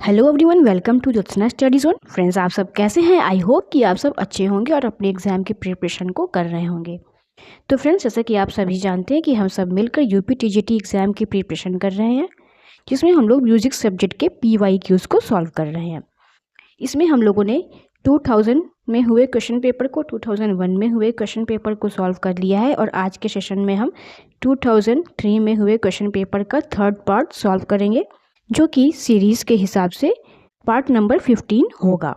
Hello everyone, welcome to Jyotsna study zone. Friends, आप सब कैसे हैं? आई होप कि आप सब अच्छे होंगे और अपने एग्जाम की प्रिपरेशन को कर रहे होंगे। तो फ्रेंड्स, जैसा कि आप सभी जानते हैं कि हम सब मिलकर यूपी टीजीटी एग्जाम की प्रिपरेशन कर रहे हैं, जिसमें हम लोग म्यूजिक सब्जेक्ट के PYQs को सॉल्व कर रहे हैं। इसमें हम लोगों ने 2000 में हुए क्वेश्चन पेपर को, 2001 में हुए क्वेश्चन पेपर को सॉल्व कर लिया है और आज के सेशन में हम 2003 में हुए क्वेश्चन पेपर का थर्ड पार्ट सॉल्व करेंगे, जो कि सीरीज़ के हिसाब से पार्ट नंबर 15 होगा।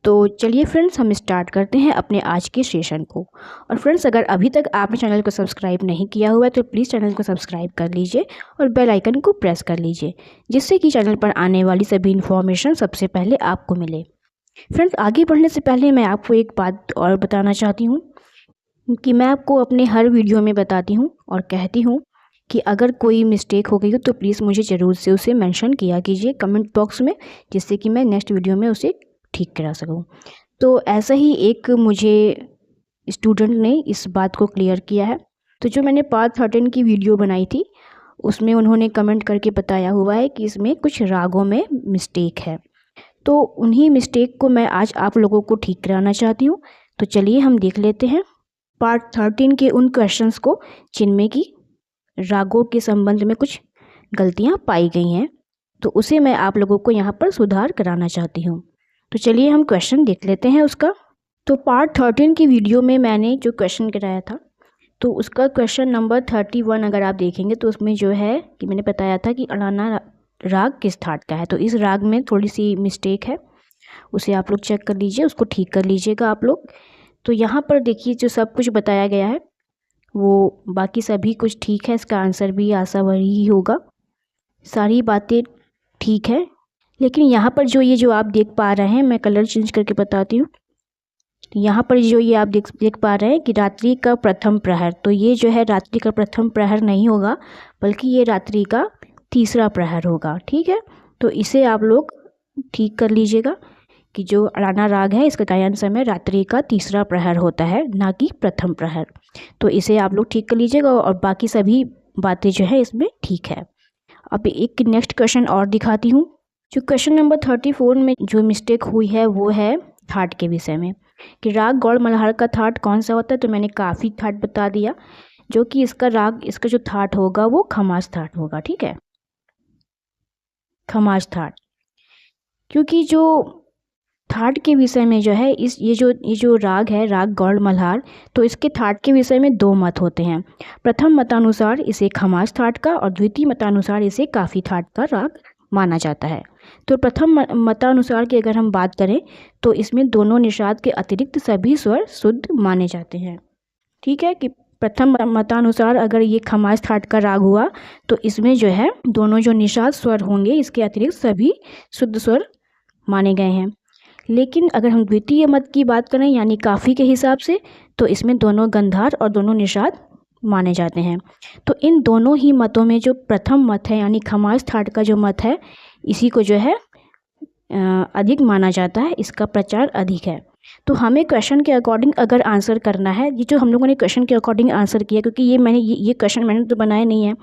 तो चलिए फ्रेंड्स, हम स्टार्ट करते हैं अपने आज के सेशन को। और फ्रेंड्स, अगर अभी तक आपने चैनल को सब्सक्राइब नहीं किया हुआ है तो प्लीज़ चैनल को सब्सक्राइब कर लीजिए और बेल आइकन को प्रेस कर लीजिए, जिससे कि चैनल पर आने वाली सभी इन्फॉर्मेशन सबसे पहले आपको मिले। फ्रेंड्स, आगे बढ़ने से पहले मैं आपको एक बात और बताना चाहती हूँ कि मैं आपको अपने हर वीडियो में बताती हूँ और कहती हूँ कि अगर कोई मिस्टेक हो गई हो तो प्लीज़ मुझे ज़रूर से उसे मेंशन किया कीजिए कमेंट बॉक्स में, जिससे कि मैं नेक्स्ट वीडियो में उसे ठीक करा सकूं। तो ऐसा ही एक मुझे स्टूडेंट ने इस बात को क्लियर किया है। तो जो मैंने पार्ट 13 की वीडियो बनाई थी उसमें उन्होंने कमेंट करके बताया हुआ है कि इसमें कुछ रागों में मिस्टेक है। तो उन्हीं मिस्टेक को मैं आज आप लोगों को ठीक कराना चाहती हूँ। तो चलिए हम देख लेते हैं पार्ट 13 के उन क्वेश्चंस को जिनमें कि रागों के संबंध में कुछ गलतियां पाई गई हैं, तो उसे मैं आप लोगों को यहाँ पर सुधार कराना चाहती हूँ। तो चलिए हम क्वेश्चन देख लेते हैं उसका। तो पार्ट 13 की वीडियो में मैंने जो क्वेश्चन कराया था, तो उसका क्वेश्चन नंबर 31 अगर आप देखेंगे तो उसमें जो है कि मैंने बताया था कि अलाना राग किस थाट का है। तो इस राग में थोड़ी सी मिस्टेक है, उसे आप लोग चेक कर लीजिए, उसको ठीक कर लीजिएगा आप लोग। तो यहाँ पर देखिए जो सब कुछ बताया गया है वो बाकी सभी कुछ ठीक है, इसका आंसर भी आशा वही ही होगा, सारी बातें ठीक है। लेकिन यहाँ पर जो आप देख पा रहे हैं, मैं कलर चेंज करके बताती हूँ। यहाँ पर जो ये आप देख पा रहे हैं कि रात्रि का प्रथम प्रहर, तो ये जो है रात्रि का प्रथम प्रहर नहीं होगा, बल्कि ये रात्रि का तीसरा प्रहर होगा। ठीक है, तो इसे आप लोग ठीक कर लीजिएगा कि जो अलाना राग है इसका गायन समय रात्रि का तीसरा प्रहर होता है, ना कि प्रथम प्रहर। तो इसे आप लोग ठीक कर लीजिएगा और बाकी सभी बातें जो है इसमें ठीक है। अब एक नेक्स्ट क्वेश्चन और दिखाती हूँ। जो क्वेश्चन नंबर 34 में जो मिस्टेक हुई है वो है थाट के विषय में, कि राग गौड़ मल्हार का थाट कौन सा होता है। तो मैंने काफ़ी थाट बता दिया, जो कि इसका जो थाट होगा वो खमास थाट होगा। ठीक है, खमास थाट, क्योंकि जो थाट के विषय में जो है ये जो राग है, राग गौड़ मल्हार, तो इसके थाट के विषय में दो मत होते हैं। प्रथम मतानुसार इसे खमास थाट का और द्वितीय मतानुसार इसे काफ़ी थाट का राग माना जाता है। तो प्रथम मतानुसार की अगर हम बात करें तो इसमें दोनों निषाद के अतिरिक्त सभी स्वर शुद्ध माने जाते हैं। ठीक है, कि प्रथम मतानुसार अगर ये खमास थाट का राग हुआ तो इसमें जो है दोनों जो निषाद स्वर होंगे इसके अतिरिक्त सभी शुद्ध स्वर माने गए हैं। लेकिन अगर हम द्वितीय मत की बात करें यानी काफ़ी के हिसाब से, तो इसमें दोनों गंधार और दोनों निषाद माने जाते हैं। तो इन दोनों ही मतों में जो प्रथम मत है यानी खमास थाट का जो मत है, इसी को जो है अधिक माना जाता है, इसका प्रचार अधिक है। तो हमें क्वेश्चन के अकॉर्डिंग अगर आंसर करना है, ये जो हम लोगों ने क्वेश्चन के अकॉर्डिंग आंसर किया, क्योंकि ये क्वेश्चन मैंने तो बनाए नहीं है,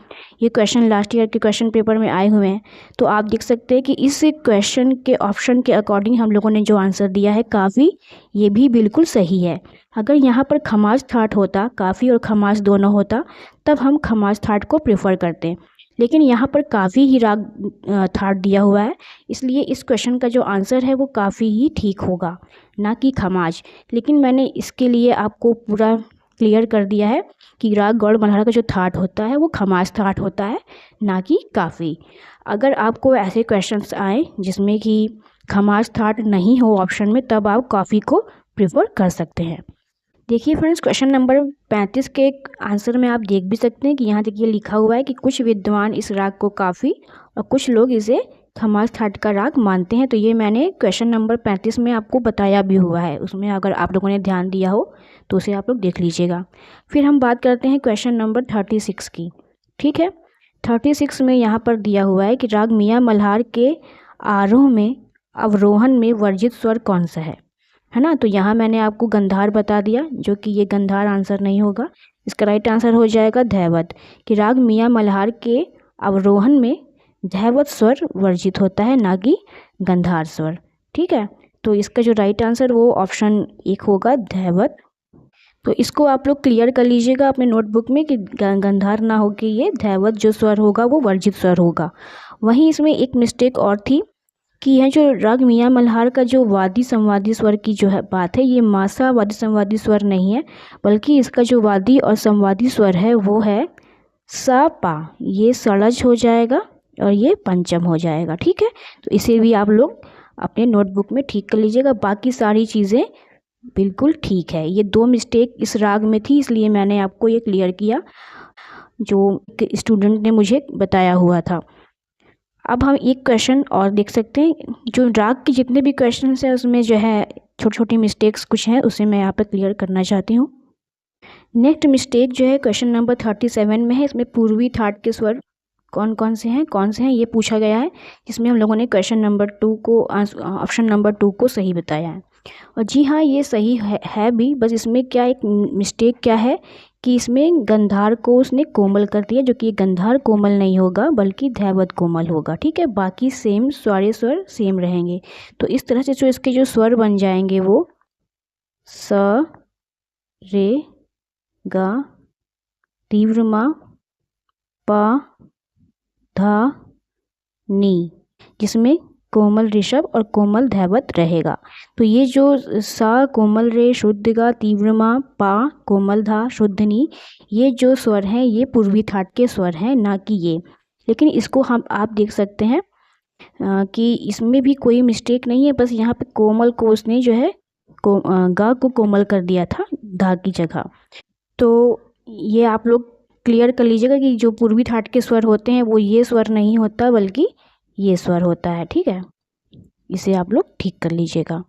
ये क्वेश्चन लास्ट ईयर के क्वेश्चन पेपर में आए हुए हैं। तो आप देख सकते हैं कि इस क्वेश्चन के ऑप्शन के अकॉर्डिंग हम लोगों ने जो आंसर दिया है काफ़ी, ये भी बिल्कुल सही है। अगर यहाँ पर खमास थाट होता, काफ़ी और खमास दोनों होता, तब हम खमास थाट को प्रेफर करते, लेकिन यहाँ पर काफ़ी ही राग थाट दिया हुआ है, इसलिए इस क्वेश्चन का जो आंसर है वो काफ़ी ही ठीक होगा, ना कि खमाज। लेकिन मैंने इसके लिए आपको पूरा क्लियर कर दिया है कि राग गौड़ मल्हार का जो थाट होता है वो खमाज थाट होता है, ना कि काफ़ी। अगर आपको ऐसे क्वेश्चंस आए जिसमें कि खमाज थाट नहीं हो ऑप्शन में, तब आप काफ़ी को प्रेफर कर सकते हैं। देखिए फ्रेंड्स, क्वेश्चन नंबर 35 के आंसर में आप देख भी सकते हैं कि यहाँ देखिए लिखा हुआ है कि कुछ विद्वान इस राग को काफ़ी और कुछ लोग इसे खमास थाट का राग मानते हैं। तो ये मैंने क्वेश्चन नंबर 35 में आपको बताया भी हुआ है, उसमें अगर आप लोगों ने ध्यान दिया हो तो उसे आप लोग देख लीजिएगा। फिर हम बात करते हैं क्वेश्चन नंबर 36 की। ठीक है, 36 में यहाँ पर दिया हुआ है कि राग मियाँ मल्हार के आरोह में अवरोहन में वर्जित स्वर कौन सा है ना। तो यहाँ मैंने आपको गंधार बता दिया, जो कि ये गंधार आंसर नहीं होगा, इसका राइट आंसर हो जाएगा धैवत, कि राग मियाँ मल्हार के अवरोहन में धैवत स्वर वर्जित होता है, ना कि गंधार स्वर। ठीक है, तो इसका जो राइट आंसर वो ऑप्शन 1 होगा, धैवत। तो इसको आप लोग क्लियर कर लीजिएगा अपने नोटबुक में कि गंधार ना हो के ये धैवत जो स्वर होगा वो वर्जित स्वर होगा। वहीं इसमें एक मिस्टेक और थी कि यह जो राग मियाँ मल्हार का जो वादी संवादी स्वर की जो है बात है, ये मासा वादी संवादी स्वर नहीं है, बल्कि इसका जो वादी और संवादी स्वर है वो है सा पा। ये सड़ज हो जाएगा और ये पंचम हो जाएगा। ठीक है, तो इसे भी आप लोग अपने नोटबुक में ठीक कर लीजिएगा। बाकी सारी चीज़ें बिल्कुल ठीक है। ये 2 मिस्टेक इस राग में थी, इसलिए मैंने आपको ये क्लियर किया, जो स्टूडेंट ने मुझे बताया हुआ था। अब हम एक क्वेश्चन और देख सकते हैं। जो राग के जितने भी क्वेश्चन हैं उसमें जो है छोटी छोटी मिस्टेक्स कुछ हैं, उसे मैं यहाँ पर क्लियर करना चाहती हूँ। नेक्स्ट मिस्टेक जो है क्वेश्चन नंबर 37 में है। इसमें पूर्वी थाट के स्वर कौन कौन से हैं ये पूछा गया है, जिसमें हम लोगों ने क्वेश्चन नंबर 2 को ऑप्शन नंबर 2 को सही बताया है। और जी हाँ, ये सही है भी, बस इसमें क्या एक मिस्टेक क्या है कि इसमें गंधार को उसने कोमल कर दिया, जो कि ये गंधार कोमल नहीं होगा बल्कि धैवत कोमल होगा। ठीक है, बाकी सेम सारे स्वर सेम रहेंगे। तो इस तरह से जो इसके जो स्वर बन जाएंगे वो स, रे, गा, तीव्र मा, पा, धा, नी, जिसमें कोमल ऋषभ और कोमल धैवत रहेगा। तो ये जो सा कोमल रे शुद्ध गा तीव्र मा पा कोमल धा शुद्ध नी, ये जो स्वर हैं ये पूर्वी थाट के स्वर हैं, ना कि ये। लेकिन इसको हम आप देख सकते हैं कि इसमें भी कोई मिस्टेक नहीं है, बस यहाँ पे कोमल को उसने जो है गा को कोमल कर दिया था धा की जगह। तो ये आप लोग क्लियर कर लीजिएगा कि जो पूर्वी थाट के स्वर होते हैं वो ये स्वर नहीं होता बल्कि ये स्वर होता है। ठीक है, इसे आप लोग ठीक कर लीजिएगा।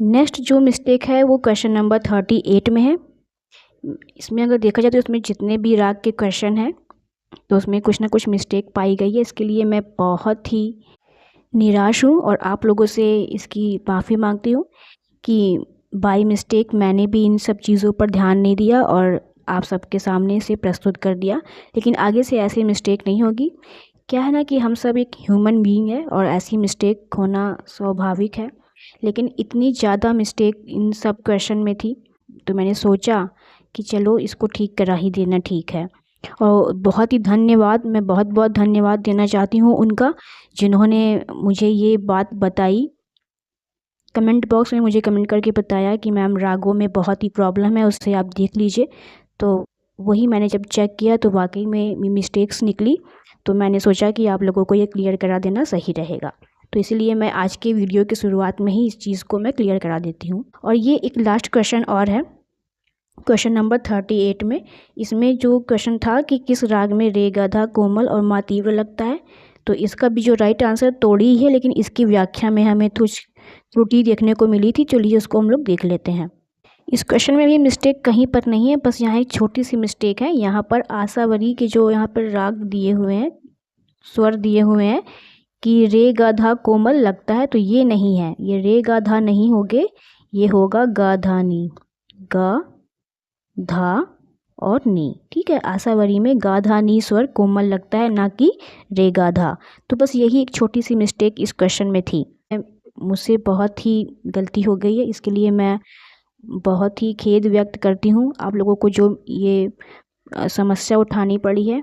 नेक्स्ट जो मिस्टेक है वो क्वेश्चन नंबर 38 में है। इसमें अगर देखा जाए तो इसमें जितने भी राग के क्वेश्चन हैं तो उसमें कुछ ना कुछ मिस्टेक पाई गई है। इसके लिए मैं बहुत ही निराश हूँ और आप लोगों से इसकी माफ़ी मांगती हूँ कि बाय मिस्टेक मैंने भी इन सब चीज़ों पर ध्यान नहीं दिया और आप सबके सामने से प्रस्तुत कर दिया। लेकिन आगे से ऐसी मिस्टेक नहीं होगी। क्या है ना कि हम सब एक ह्यूमन बीइंग है और ऐसी मिस्टेक होना स्वाभाविक है, लेकिन इतनी ज़्यादा मिस्टेक इन सब क्वेश्चन में थी तो मैंने सोचा कि चलो इसको ठीक करा ही देना ठीक है। और बहुत ही धन्यवाद, मैं बहुत बहुत धन्यवाद देना चाहती हूँ उनका, जिन्होंने मुझे ये बात बताई। कमेंट बॉक्स में मुझे कमेंट करके बताया कि मैम रागों में बहुत ही प्रॉब्लम है, उससे आप देख लीजिए। तो वही मैंने जब चेक किया तो वाकई में मिस्टेक्स निकली, तो मैंने सोचा कि आप लोगों को ये क्लियर करा देना सही रहेगा। तो इसलिए मैं आज के वीडियो की शुरुआत में ही इस चीज़ को मैं क्लियर करा देती हूँ। और ये एक लास्ट क्वेश्चन और है, क्वेश्चन नंबर 38 में। इसमें जो क्वेश्चन था कि किस राग में रे गाधा कोमल और मा तीव्र लगता है, तो इसका भी जो राइट आंसर तोड़ी ही है, लेकिन इसकी व्याख्या में हमें कुछ त्रुटि देखने को मिली थी। चलिए उसको हम लोग देख लेते हैं। इस क्वेश्चन में भी मिस्टेक कहीं पर नहीं है, बस यहाँ एक छोटी सी मिस्टेक है। यहाँ पर आसावरी के जो यहाँ पर राग दिए हुए हैं, स्वर दिए हुए हैं कि रे गाधा कोमल लगता है, तो ये नहीं है, ये रे गाधा नहीं होगे, ये होगा गाधा नी, गा धा और नी। ठीक है, आसावरी में गाधा नी स्वर कोमल लगता है, ना कि रे गाधा। तो बस यही एक छोटी सी मिस्टेक इस क्वेश्चन में थी। मुझसे बहुत ही गलती हो गई है, इसके लिए मैं बहुत ही खेद व्यक्त करती हूँ आप लोगों को जो ये समस्या उठानी पड़ी है।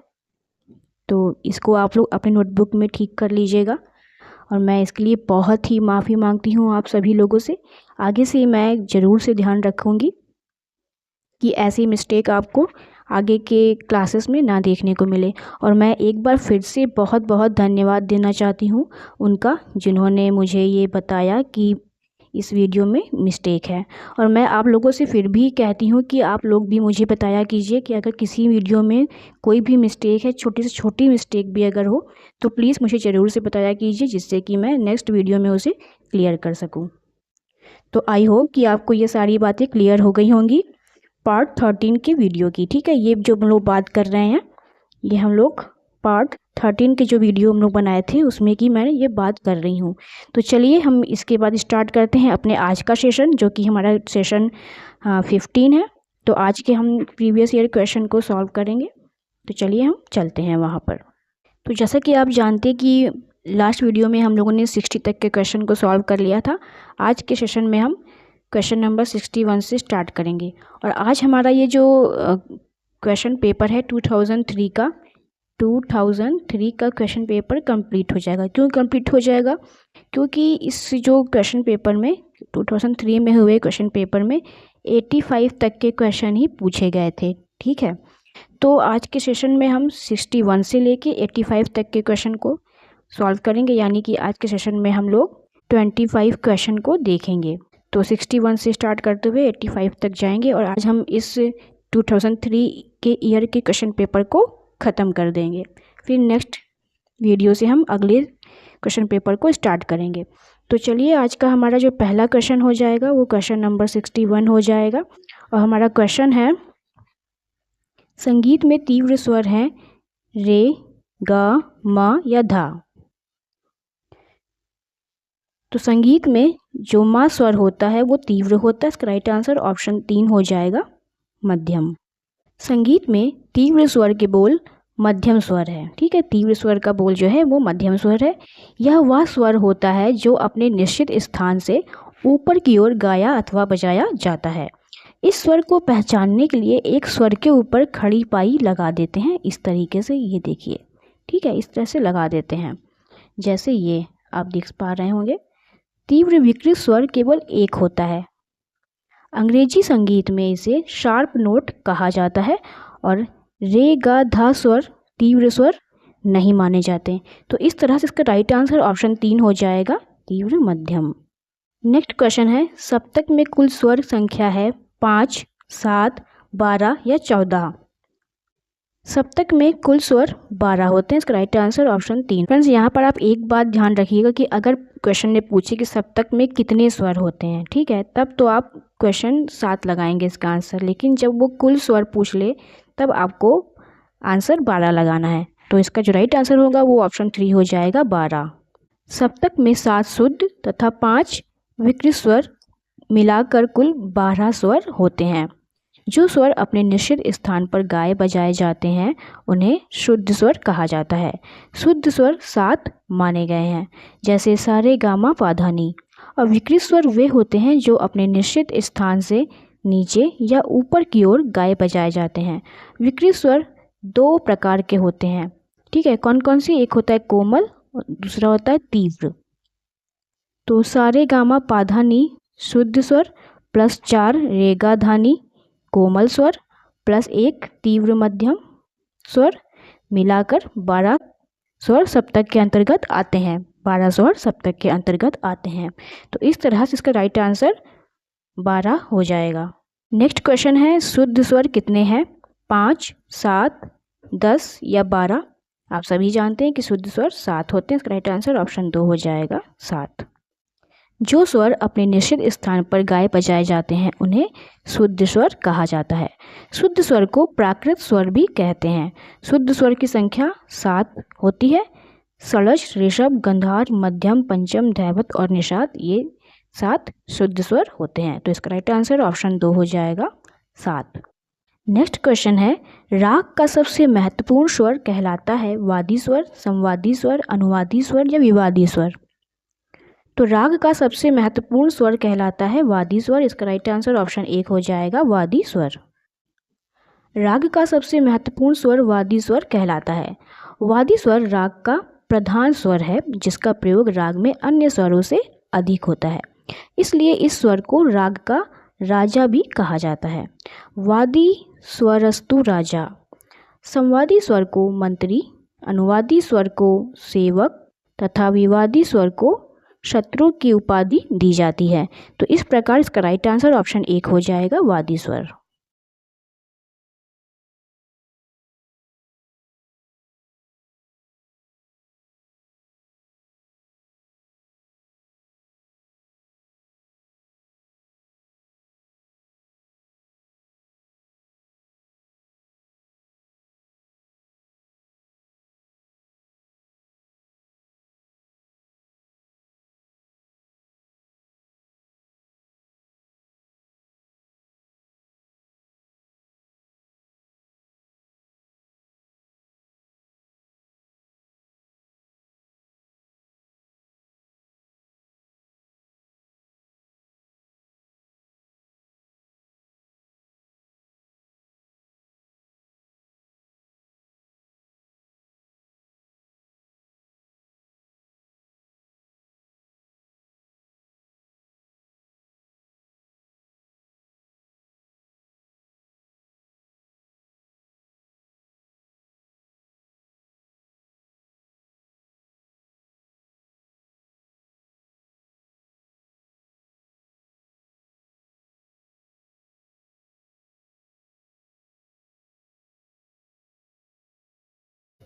तो इसको आप लोग अपने नोटबुक में ठीक कर लीजिएगा और मैं इसके लिए बहुत ही माफ़ी मांगती हूँ आप सभी लोगों से। आगे से मैं ज़रूर से ध्यान रखूँगी कि ऐसी मिस्टेक आपको आगे के क्लासेस में ना देखने को मिले। और मैं एक बार फिर से बहुत बहुत धन्यवाद देना चाहती हूँ उनका, जिन्होंने मुझे ये बताया कि इस वीडियो में मिस्टेक है। और मैं आप लोगों से फिर भी कहती हूँ कि आप लोग भी मुझे बताया कीजिए कि अगर किसी वीडियो में कोई भी मिस्टेक है, छोटी से छोटी मिस्टेक भी अगर हो, तो प्लीज़ मुझे ज़रूर से बताया कीजिए, जिससे कि मैं नेक्स्ट वीडियो में उसे क्लियर कर सकूँ। तो आई होप कि आपको ये सारी बातें क्लियर हो गई होंगी पार्ट 13 की वीडियो की। ठीक है, ये जो हम लोग बात कर रहे हैं, ये हम लोग पार्ट 13 के जो वीडियो हम लोग बनाए थे उसमें की मैं ये बात कर रही हूँ। तो चलिए हम इसके बाद स्टार्ट करते हैं अपने आज का सेशन, जो कि हमारा सेशन 15 है। तो आज के हम प्रीवियस ईयर क्वेश्चन को सॉल्व करेंगे। तो चलिए हम चलते हैं वहाँ पर। तो जैसा कि आप जानते हैं कि लास्ट वीडियो में हम लोगों ने 60 तक के क्वेश्चन को सॉल्व कर लिया था। आज के सेशन में हम क्वेश्चन नंबर 61 से स्टार्ट करेंगे। और आज हमारा ये जो क्वेश्चन पेपर है 2003 का क्वेश्चन पेपर कंप्लीट हो जाएगा। क्यों कंप्लीट हो जाएगा? क्योंकि इस जो क्वेश्चन पेपर में 2003 में हुए क्वेश्चन पेपर में 85 तक के क्वेश्चन ही पूछे गए थे। ठीक है, तो आज के सेशन में हम 61 से लेके 85 तक के क्वेश्चन को सॉल्व करेंगे, यानी कि आज के सेशन में हम लोग 25 क्वेश्चन को देखेंगे। तो 61 से स्टार्ट करते हुए 85 तक जाएंगे और आज हम इस 2003 के ईयर के क्वेश्चन पेपर को ख़त्म कर देंगे। फिर नेक्स्ट वीडियो से हम अगले क्वेश्चन पेपर को स्टार्ट करेंगे। तो चलिए, आज का हमारा जो पहला क्वेश्चन हो जाएगा वो क्वेश्चन नंबर 61 हो जाएगा। और हमारा क्वेश्चन है, संगीत में तीव्र स्वर हैं रे, ग, म या धा। तो संगीत में जो मा स्वर होता है वो तीव्र होता है। इसका राइट आंसर ऑप्शन 3 हो जाएगा, मध्यम। संगीत में तीव्र स्वर के बोल मध्यम स्वर है। ठीक है, तीव्र स्वर का बोल जो है वो मध्यम स्वर है। यह वह स्वर होता है जो अपने निश्चित स्थान से ऊपर की ओर गाया अथवा बजाया जाता है। इस स्वर को पहचानने के लिए एक स्वर के ऊपर खड़ी पाई लगा देते हैं। इस तरीके से, ये देखिए, ठीक है, इस तरह से लगा देते हैं, जैसे ये आप देख पा रहे होंगे। तीव्र विकृत स्वर केवल एक होता है। अंग्रेजी संगीत में इसे शार्प नोट कहा जाता है और रे, गा, धा स्वर तीव्र स्वर नहीं माने जाते। तो इस तरह से इसका राइट आंसर ऑप्शन 3 हो जाएगा, तीव्र मध्यम। नेक्स्ट क्वेश्चन है, सप्तक में कुल स्वर संख्या है 5, 7, 12 या 14। सप्तक में कुल स्वर 12 होते हैं। इसका राइट आंसर ऑप्शन 3। फ्रेंड्स, यहाँ पर आप एक बात ध्यान रखिएगा कि अगर क्वेश्चन ने पूछे कि सप्तक में कितने स्वर होते हैं, ठीक है, तब तो आप क्वेश्चन 7 लगाएंगे इसका आंसर। लेकिन जब वो कुल स्वर पूछ ले तब आपको आंसर 12 लगाना है। तो इसका जो राइट आंसर होगा वो ऑप्शन 3 हो जाएगा, 12। सप्तक में 7 शुद्ध तथा 5 विकृत स्वर मिलाकर कुल 12 स्वर होते हैं। जो स्वर अपने निश्चित स्थान पर गाए बजाए जाते हैं उन्हें शुद्ध स्वर कहा जाता है। शुद्ध स्वर 7 माने गए हैं, जैसे सा रे गा मा पा धा नी। और विकृत स्वर वे होते हैं जो अपने निश्चित स्थान से नीचे या ऊपर की ओर गाए बजाए जाते हैं। विकृत स्वर 2 प्रकार के होते हैं। ठीक है, कौन कौन सी? एक होता है कोमल और दूसरा होता है तीव्र। तो सा रे गा मा पा धा नी शुद्ध स्वर प्लस 4 रे गा धा नी कोमल स्वर प्लस 1 तीव्र मध्यम स्वर मिलाकर 12 स्वर सप्तक के अंतर्गत आते हैं। 12 स्वर सप्तक के अंतर्गत आते हैं। तो इस तरह से इसका राइट आंसर 12 हो जाएगा। नेक्स्ट क्वेश्चन है, शुद्ध स्वर कितने हैं? 5, 7, 10 या 12। आप सभी जानते हैं कि शुद्ध स्वर 7 होते हैं। इसका राइट आंसर ऑप्शन 2 हो जाएगा, 7। जो स्वर अपने निश्चित स्थान पर गाए बजाए जाते हैं उन्हें शुद्ध स्वर कहा जाता है। शुद्ध स्वर को प्राकृत स्वर भी कहते हैं। शुद्ध स्वर की संख्या 7 होती है। षड्ज, ऋषभ, गंधार, मध्यम, पंचम, धैवत और निषाद, ये 7 शुद्ध स्वर होते हैं। तो इसका राइट आंसर ऑप्शन 2 हो जाएगा, 7। नेक्स्ट क्वेश्चन है, राग का सबसे महत्वपूर्ण स्वर कहलाता है वादी स्वर, संवादी स्वर, अनुवादी स्वर या विवादी स्वर। तो राग का सबसे महत्वपूर्ण स्वर कहलाता है वादी स्वर। इसका राइट आंसर ऑप्शन 1 हो जाएगा, वादी स्वर। राग का सबसे महत्वपूर्ण स्वर वादी स्वर कहलाता है। वादी स्वर राग का प्रधान स्वर है जिसका प्रयोग राग में अन्य स्वरों से अधिक होता है, इसलिए इस स्वर को राग का राजा भी कहा जाता है। वादी स्वरस्तु राजा। संवादी स्वर को मंत्री, अनुवादी स्वर को सेवक तथा विवादी स्वर को शत्रु की उपाधि दी जाती है। तो इस प्रकार इसका राइट आंसर ऑप्शन 1 हो जाएगा, वादी स्वर।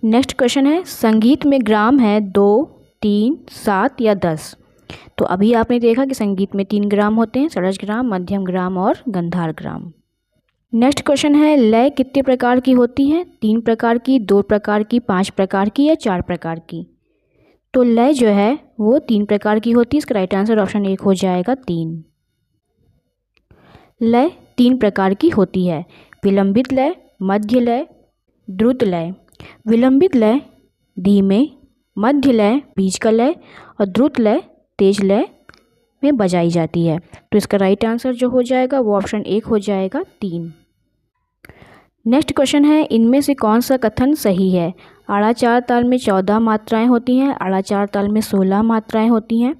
नेक्स्ट क्वेश्चन है संगीत में ग्राम है 2, 3, 7 या 10। तो अभी आपने देखा कि संगीत में 3 ग्राम होते हैं, षड्ज ग्राम, मध्यम ग्राम और गंधार ग्राम। नेक्स्ट क्वेश्चन है लय कितने प्रकार की होती है? 3 प्रकार की, 2 प्रकार की, 5 प्रकार की या 4 प्रकार की? तो लय जो है वो 3 प्रकार की होती है। इसका राइट आंसर ऑप्शन 1 हो जाएगा 3। लय 3 प्रकार की होती है, विलंबित लय, मध्य लय, द्रुत लय। विलंबित लय धीमे, मध्य लय बीच का लय और द्रुत लय तेज लय में बजाई जाती है। तो इसका राइट आंसर जो हो जाएगा वो ऑप्शन 1 हो जाएगा 3। नेक्स्ट क्वेश्चन है इनमें से कौन सा कथन सही है? आड़ा चार ताल में 14 मात्राएं होती हैं, आड़ा चार ताल में 16 मात्राएं होती हैं,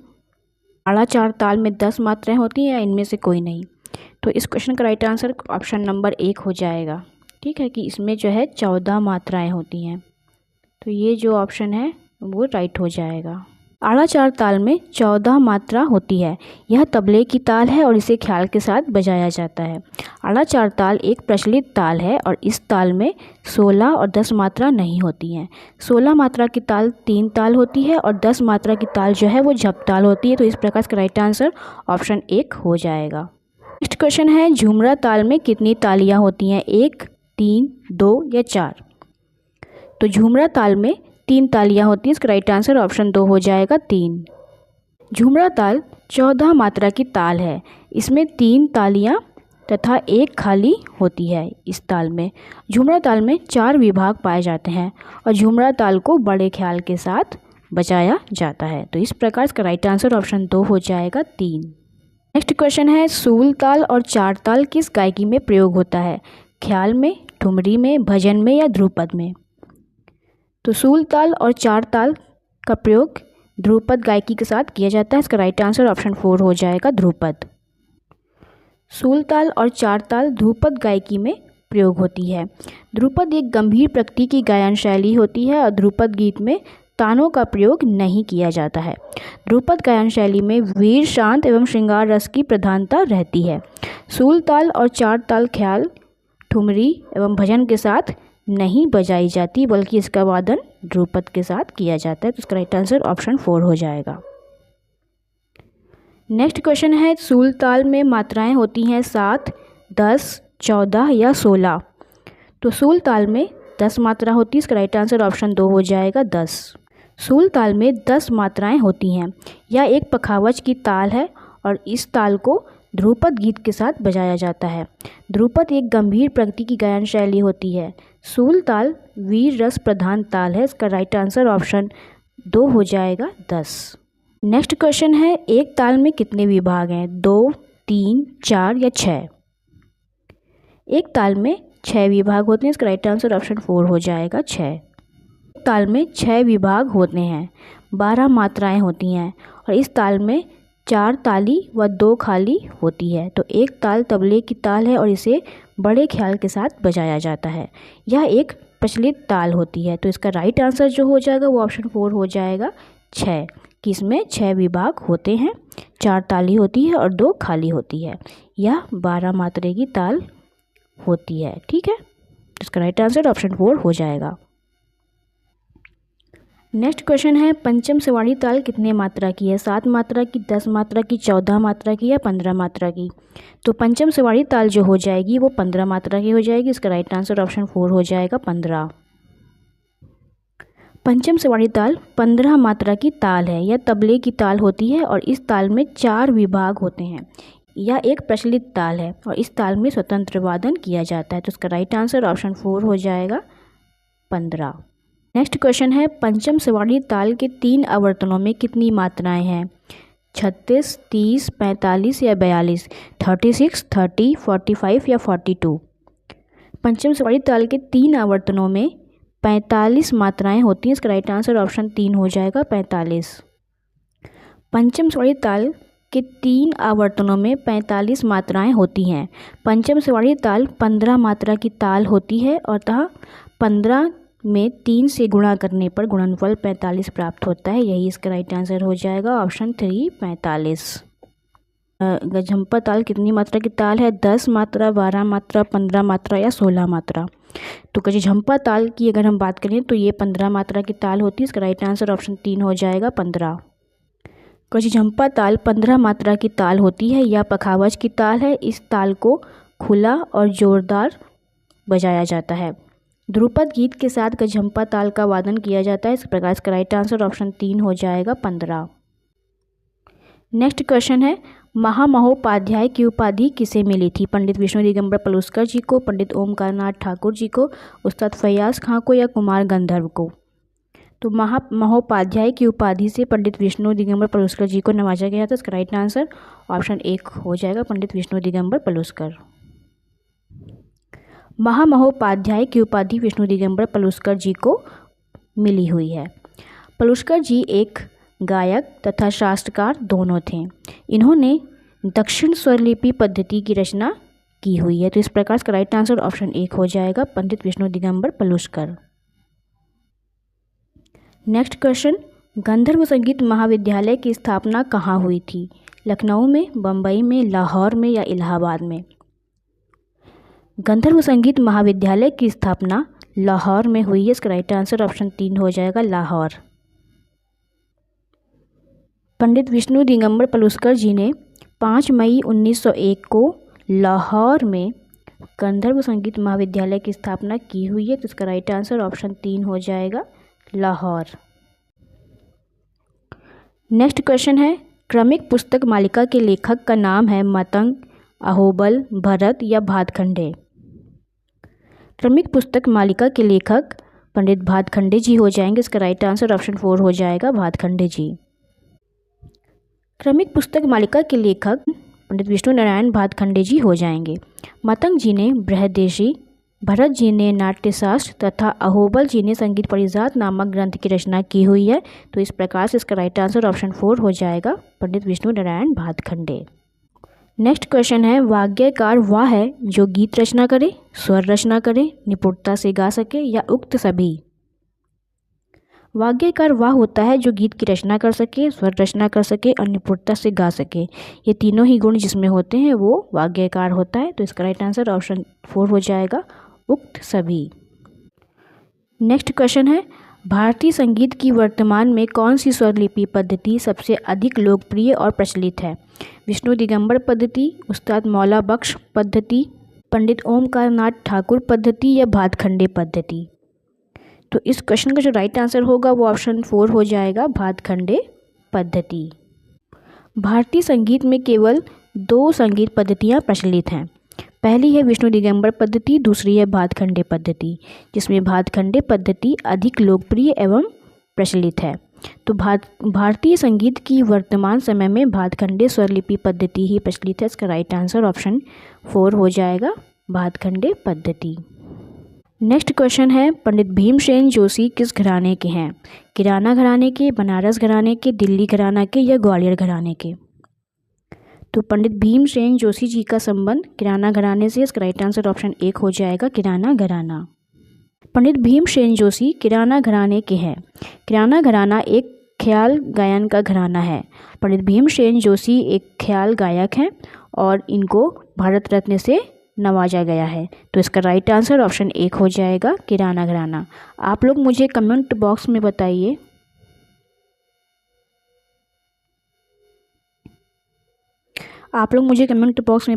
आड़ा चार ताल में 10 मात्राएं होती हैं या इनमें से कोई नहीं? तो इस क्वेश्चन का राइट आंसर ऑप्शन नंबर 1 हो जाएगा। ठीक है कि इसमें जो है 14 मात्राएं होती हैं। तो ये जो ऑप्शन है वो राइट हो जाएगा। आड़ा चार ताल में 14 मात्रा होती है। यह तबले की ताल है और इसे ख्याल के साथ बजाया जाता है। आड़ा चार ताल एक प्रचलित ताल है और इस ताल में 16 और 10 मात्रा नहीं होती हैं। 16 मात्रा की ताल 3 ताल होती है और 10 मात्रा की ताल जो है वो झप ताल होती है। तो इस प्रकार का राइट आंसर ऑप्शन 1 हो जाएगा। नेक्स्ट क्वेश्चन है झुमरा ताल में कितनी तालियाँ होती हैं? 1, 3, 2 या 4? तो झुमरा ताल में 3 तालियाँ होती हैं। इसका राइट आंसर ऑप्शन 2 हो जाएगा 3। झुमरा ताल 14 मात्रा की ताल है। इसमें 3 तालियाँ तथा 1 खाली होती है। इस ताल में झुमरा ताल में 4 विभाग पाए जाते हैं और झुमरा ताल को बड़े ख्याल के साथ बजाया जाता है। तो इस प्रकार इसका राइट आंसर ऑप्शन 2 हो जाएगा 3। नेक्स्ट क्वेश्चन है सूल ताल और चार ताल किस गायकी में प्रयोग होता है? ख्याल में, ठुमरी में, भजन में या ध्रुपद में? तो सूल ताल और चार ताल का प्रयोग ध्रुपद गायकी के साथ किया जाता है। इसका राइट आंसर ऑप्शन 4 हो जाएगा ध्रुपद। सूल ताल और चार ताल ध्रुपद गायकी में प्रयोग होती है। ध्रुपद एक गंभीर प्रकृति की गायन शैली होती है और ध्रुपद गीत में तानों का प्रयोग नहीं किया जाता है। ध्रुपद गायन शैली में वीर, शांत एवं श्रृंगार रस की प्रधानता रहती है। सूल ताल और चार ताल ख्याल, ठुमरी एवं भजन के साथ नहीं बजाई जाती बल्कि इसका वादन ध्रुपद के साथ किया जाता है। तो इसका राइट आंसर ऑप्शन 4 हो जाएगा। नेक्स्ट क्वेश्चन है सूल ताल में मात्राएं होती हैं 7, 10, 14 या 16। तो सूल ताल में 10 मात्रा होती है। इसका राइट आंसर ऑप्शन 2 हो जाएगा 10। सूल ताल में 10 मात्राएं होती हैं। यह एक पखावज की ताल है और इस ताल को ध्रुपद गीत के साथ बजाया जाता है। ध्रुपद एक गंभीर प्रकृति की गायन शैली होती है। सूल ताल वीर रस प्रधान ताल है। इसका राइट आंसर ऑप्शन 2 हो जाएगा 10। नेक्स्ट क्वेश्चन है एक ताल में कितने विभाग हैं? 2, 3, 4 या 6? एक ताल में 6 विभाग होते हैं। इसका राइट आंसर ऑप्शन 4 हो जाएगा 6। ताल में 6 विभाग होते हैं, 12 मात्राएं होती हैं और इस ताल में 4 ताली व 2 खाली होती है। तो एक ताल तबले की ताल है और इसे बड़े ख्याल के साथ बजाया जाता है। यह एक प्रचलित ताल होती है। तो इसका राइट आंसर जो हो जाएगा वो ऑप्शन 4 हो जाएगा 6, कि इसमें 6 विभाग होते हैं, 4 ताली होती है और 2 खाली होती है। यह 12 मात्रे की ताल होती है। ठीक है, इसका राइट आंसर ऑप्शन 4 हो जाएगा। नेक्स्ट क्वेश्चन है पंचम सवारी ताल कितने मात्रा की है? 7 मात्रा की, 10 मात्रा की, 14 मात्रा की या 15 मात्रा की? तो पंचम सवारी ताल जो हो जाएगी वो 15 मात्रा की हो जाएगी। इसका राइट आंसर ऑप्शन 4 हो जाएगा 15। पंचम सवारी ताल 15 मात्रा की ताल है। यह तबले की ताल होती है और इस ताल में 4 विभाग होते हैं। यह एक प्रचलित ताल है और इस ताल में स्वतंत्र वादन किया जाता है। तो इसका राइट आंसर ऑप्शन 4 हो जाएगा 15। नेक्स्ट क्वेश्चन है पंचम सवारी ताल के 3 आवर्तनों में कितनी मात्राएं हैं? 36, 30, 45 या 42? 36, 30, 45 या 42? पंचम सवारी ताल के 3 आवर्तनों में 45 मात्राएं होती हैं। इसका राइट आंसर ऑप्शन 3 हो जाएगा 45। पंचम सवारी ताल के 3 आवर्तनों में 45 मात्राएं होती हैं। पंचम सवारी ताल 15 मात्रा की ताल होती है और अतः 15 में 3 से गुणा करने पर गुणनफल 45 प्राप्त होता है। यही इसका राइट आंसर हो जाएगा ऑप्शन 3 45। गझम्पा ताल कितनी मात्रा की ताल है? 10 मात्रा, 12 मात्रा, 15 मात्रा या 16 मात्रा? तो कचिझंपा ताल की अगर हम बात करें तो ये 15 मात्रा की ताल होती है। इसका राइट आंसर ऑप्शन 3 हो जाएगा 15। कचिझंपा ताल 15 मात्रा की ताल होती है। यह पखावज की ताल है। इस ताल को खुला और जोरदार बजाया जाता है। ध्रुपद गीत के साथ कचिझंपा ताल का वादन किया जाता है। इस प्रकार इसका राइट आंसर ऑप्शन 3 हो जाएगा 15। नेक्स्ट क्वेश्चन है, महामहोपाध्याय की उपाधि किसे मिली थी? पंडित विष्णु दिगंबर पलुस्कर जी को, पंडित ओमकारनाथ ठाकुर जी को, उस्ताद फैयाज खां को या कुमार गंधर्व को? तो महामहोपाध्याय की उपाधि से पंडित विष्णु दिगंबर पलुस्कर जी को नवाजा गया था। इसका राइट आंसर ऑप्शन 1 हो जाएगा पंडित विष्णु दिगंबर पलुस्कर। महामहोपाध्याय की उपाधि विष्णु दिगंबर पलुस्कर जी को मिली हुई है। पलुस्कर जी एक गायक तथा शास्त्रकार दोनों थे। इन्होंने दक्षिण स्वरलिपि पद्धति की रचना की हुई है। तो इस प्रकार इसका राइट आंसर ऑप्शन 1 हो जाएगा पंडित विष्णु दिगंबर पलुस्कर। नेक्स्ट क्वेश्चन, गंधर्व संगीत महाविद्यालय की स्थापना कहाँ हुई थी? लखनऊ में, बम्बई में, लाहौर में या इलाहाबाद में? गंधर्व संगीत महाविद्यालय की स्थापना लाहौर में हुई है। इसका राइट आंसर ऑप्शन 3 हो जाएगा लाहौर। पंडित विष्णु दिगंबर पलुस्कर जी ने 5 मई 1901 को लाहौर में गंधर्व संगीत महाविद्यालय की स्थापना की हुई है। तो इसका राइट आंसर ऑप्शन 3 हो जाएगा लाहौर। नेक्स्ट क्वेश्चन है, क्रमिक पुस्तक मालिका के लेखक का नाम है मतंग, अहोबल, भरत या भातखंडे? क्रमिक पुस्तक मालिका के लेखक पंडित भातखंडे जी हो जाएंगे। इसका राइट आंसर ऑप्शन 4 हो जाएगा भातखंडे जी। क्रमिक पुस्तक मालिका के लेखक पंडित विष्णु नारायण भातखंडे जी हो जाएंगे। मतंग जी ने बृहदेशी, भरत जी ने नाट्यशास्त्र तथा अहोबल जी ने संगीत परिजात नामक ग्रंथ की रचना की हुई है। तो इस प्रकार से इसका राइट आंसर ऑप्शन 4 हो जाएगा पंडित विष्णु नारायण भातखंडे। नेक्स्ट क्वेश्चन है, वाग्यकार वह है जो गीत रचना करे, स्वर रचना करे, निपुणता से गा सके या उक्त सभी? वाग्यकार वह होता है जो गीत की रचना कर सके, स्वर रचना कर सके और निपुणता से गा सके। ये तीनों ही गुण जिसमें होते हैं वो वाग्यकार होता है। तो इसका राइट आंसर ऑप्शन 4 हो जाएगा उक्त सभी। नेक्स्ट क्वेश्चन है, भारतीय संगीत की वर्तमान में कौन सी स्वरलिपि पद्धति सबसे अधिक लोकप्रिय और प्रचलित है? विष्णु दिगंबर पद्धति, उस्ताद मौला बख्श पद्धति, पंडित ओमकारनाथ ठाकुर पद्धति या भातखंडे पद्धति? तो इस क्वेश्चन का जो राइट आंसर होगा वो ऑप्शन 4 हो जाएगा भातखंडे पद्धति। भारतीय संगीत में केवल 2 संगीत पद्धतियाँ प्रचलित हैं। पहली है विष्णु दिगंबर पद्धति, दूसरी है भातखंडे पद्धति, जिसमें भातखंडे पद्धति अधिक लोकप्रिय एवं प्रचलित है। तो भारतीय संगीत की वर्तमान समय में भातखंडे स्वरलिपि पद्धति ही प्रचलित है। इसका राइट आंसर ऑप्शन 4 हो जाएगा भातखंडे पद्धति। नेक्स्ट क्वेश्चन है, पंडित भीमसेन जोशी किस घराने के हैं? किराना घराने के, बनारस घराने के, दिल्ली घराना के या ग्वालियर घराने के? तो पंडित भीमसेन जोशी जी का संबंध किराना घराने से। इसका राइट आंसर ऑप्शन 1 हो जाएगा किराना घराना। पंडित भीमसेन जोशी किराना घराने के हैं। किराना घराना एक ख्याल गायन का घराना है। पंडित भीमसेन जोशी एक ख्याल गायक हैं और इनको भारत रत्न से नवाजा गया है। तो इसका राइट आंसर ऑप्शन 1 हो जाएगा किराना घराना। आप लोग मुझे कमेंट बॉक्स में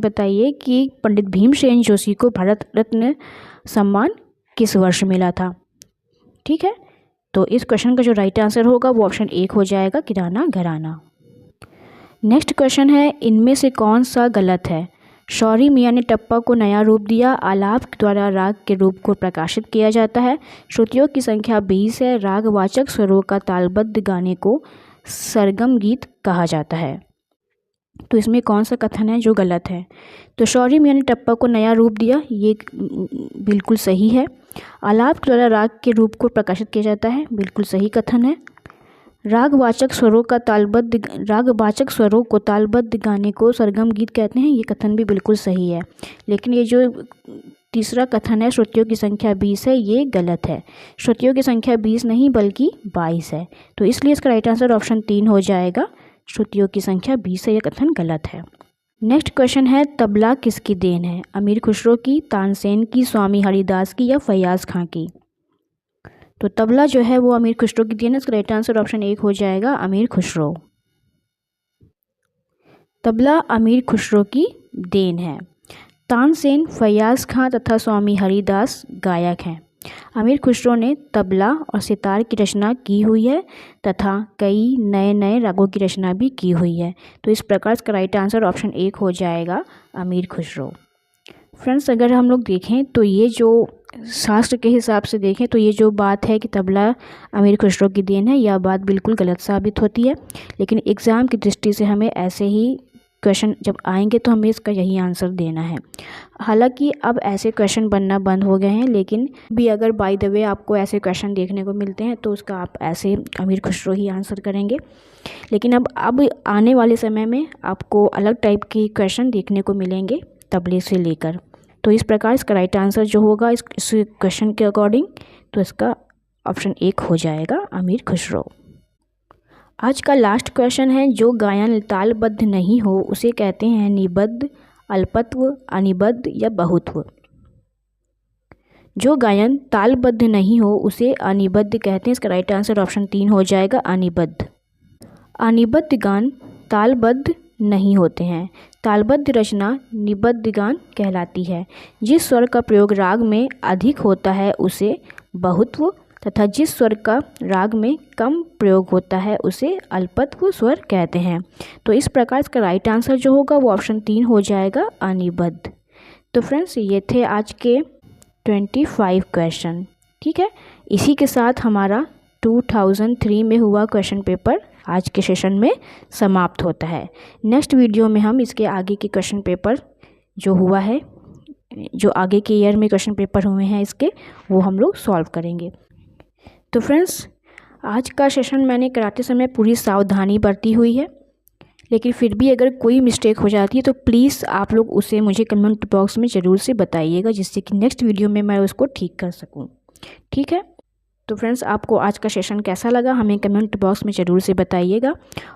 बताइए कि पंडित भीमसेन जोशी को भारत रत्न सम्मान किस वर्ष मिला था। ठीक है, तो इस क्वेश्चन का जो राइट आंसर होगा वो ऑप्शन 1 हो जाएगा किराना घराना। नेक्स्ट क्वेश्चन है, इनमें से कौन सा गलत है? शौरी मियाँ ने टप्पा को नया रूप दिया, आलाप द्वारा राग के रूप को प्रकाशित किया जाता है, श्रुतियों की संख्या 20 है, रागवाचक स्वरों का तालबद्ध गाने को सरगम गीत कहा जाता है। तो इसमें कौन सा कथन है जो गलत है? तो शौरी मियाँ ने टप्पा को नया रूप दिया, ये बिल्कुल सही है। आलाप द्वारा राग के रूप को प्रकाशित किया जाता है, बिल्कुल सही कथन है। रागवाचक स्वरों को तालबद्ध गाने को सरगम गीत कहते हैं, ये कथन भी बिल्कुल सही है। लेकिन ये जो तीसरा कथन है श्रुतियों की संख्या 20 है, ये गलत है। श्रुतियों की संख्या 20 नहीं बल्कि 22 है। तो इसलिए इसका राइट आंसर ऑप्शन 3 हो जाएगा, श्रुतियों की संख्या 20 है, यह कथन गलत है। नेक्स्ट क्वेश्चन है तबला किसकी देन है? अमीर खुसरो की, तानसेन की, स्वामी हरिदास की या फैयाज खां की? तो तबला जो है वो अमीर खुसरो की देन है। इसका राइट आंसर ऑप्शन 1 हो जाएगा अमीर खुसरो। तबला अमीर खुसरो की देन है। तानसेन, फैयाज खां तथा स्वामी हरिदास गायक हैं। अमीर खुसरो ने तबला और सितार की रचना की हुई है तथा कई नए नए रागों की रचना भी की हुई है। तो इस प्रकार इसका राइट आंसर ऑप्शन 1 हो जाएगा अमीर खुसरो। फ्रेंड्स, अगर हम लोग देखें तो ये जो शास्त्र के हिसाब से देखें तो ये जो बात है कि तबला अमीर खुसरो की देन है, यह बात बिल्कुल गलत साबित होती है। लेकिन एग्ज़ाम की दृष्टि से हमें ऐसे ही क्वेश्चन जब आएंगे तो हमें इसका यही आंसर देना है। हालांकि अब ऐसे क्वेश्चन बनना बंद हो गए हैं, लेकिन भी अगर बाय द वे आपको ऐसे क्वेश्चन देखने को मिलते हैं तो उसका आप ऐसे अमीर खुसरो ही आंसर करेंगे। लेकिन अब आने वाले समय में आपको अलग टाइप की क्वेश्चन देखने को मिलेंगे तबले से लेकर। तो इस प्रकार इसका राइट आंसर जो होगा इस क्वेश्चन के अकॉर्डिंग, तो इसका ऑप्शन 1 हो जाएगा अमीर खुसरो। आज का लास्ट क्वेश्चन है, जो गायन तालबद्ध नहीं हो उसे कहते हैं निबद्ध, अल्पत्व, अनिबद्ध या बहुत्व? जो गायन तालबद्ध नहीं हो उसे अनिबद्ध कहते हैं। इसका राइट आंसर ऑप्शन 3 हो जाएगा अनिबद्ध। अनिबद्ध गान तालबद्ध नहीं होते हैं। तालबद्ध रचना निबद्ध गान कहलाती है। जिस स्वर का प्रयोग राग में अधिक होता है उसे बहुत्व तथा जिस स्वर का राग में कम प्रयोग होता है उसे अल्पत्व स्वर कहते हैं। तो इस प्रकार इसका राइट आंसर जो होगा वो ऑप्शन 3 हो जाएगा अनिबद्ध। तो फ्रेंड्स, ये थे आज के 25 क्वेश्चन। ठीक है, इसी के साथ हमारा 2003 में हुआ क्वेश्चन पेपर आज के सेशन में समाप्त होता है। नेक्स्ट वीडियो में हम इसके आगे के क्वेश्चन पेपर जो हुआ है, जो आगे के ईयर में क्वेश्चन पेपर हुए हैं इसके, वो हम लोग सॉल्व करेंगे। तो फ्रेंड्स, आज का सेशन मैंने कराते समय पूरी सावधानी बरती हुई है, लेकिन फिर भी अगर कोई मिस्टेक हो जाती है तो प्लीज़ आप लोग उसे मुझे कमेंट बॉक्स में ज़रूर से बताइएगा, जिससे कि नेक्स्ट वीडियो में मैं उसको ठीक कर सकूं। ठीक है, तो फ्रेंड्स, आपको आज का सेशन कैसा लगा हमें कमेंट बॉक्स में ज़रूर से बताइएगा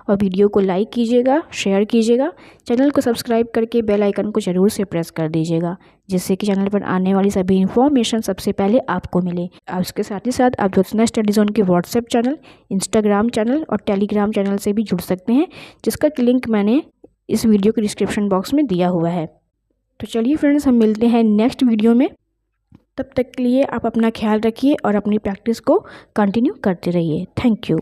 और वीडियो को लाइक कीजिएगा, शेयर कीजिएगा, चैनल को सब्सक्राइब करके बेल आइकन को ज़रूर से प्रेस कर दीजिएगा, जिससे कि चैनल पर आने वाली सभी इन्फॉर्मेशन सबसे पहले आपको मिले। और उसके साथ ही साथ आप ज्योत्सना स्टडी जोन के व्हाट्सएप चैनल, इंस्टाग्राम चैनल और टेलीग्राम चैनल से भी जुड़ सकते हैं, जिसका लिंक मैंने इस वीडियो के डिस्क्रिप्शन बॉक्स में दिया हुआ है। तो चलिए फ्रेंड्स, हम मिलते हैं नेक्स्ट वीडियो में। तब तक के लिए आप अपना ख्याल रखिए और अपनी प्रैक्टिस को कंटिन्यू करते रहिए। Thank you.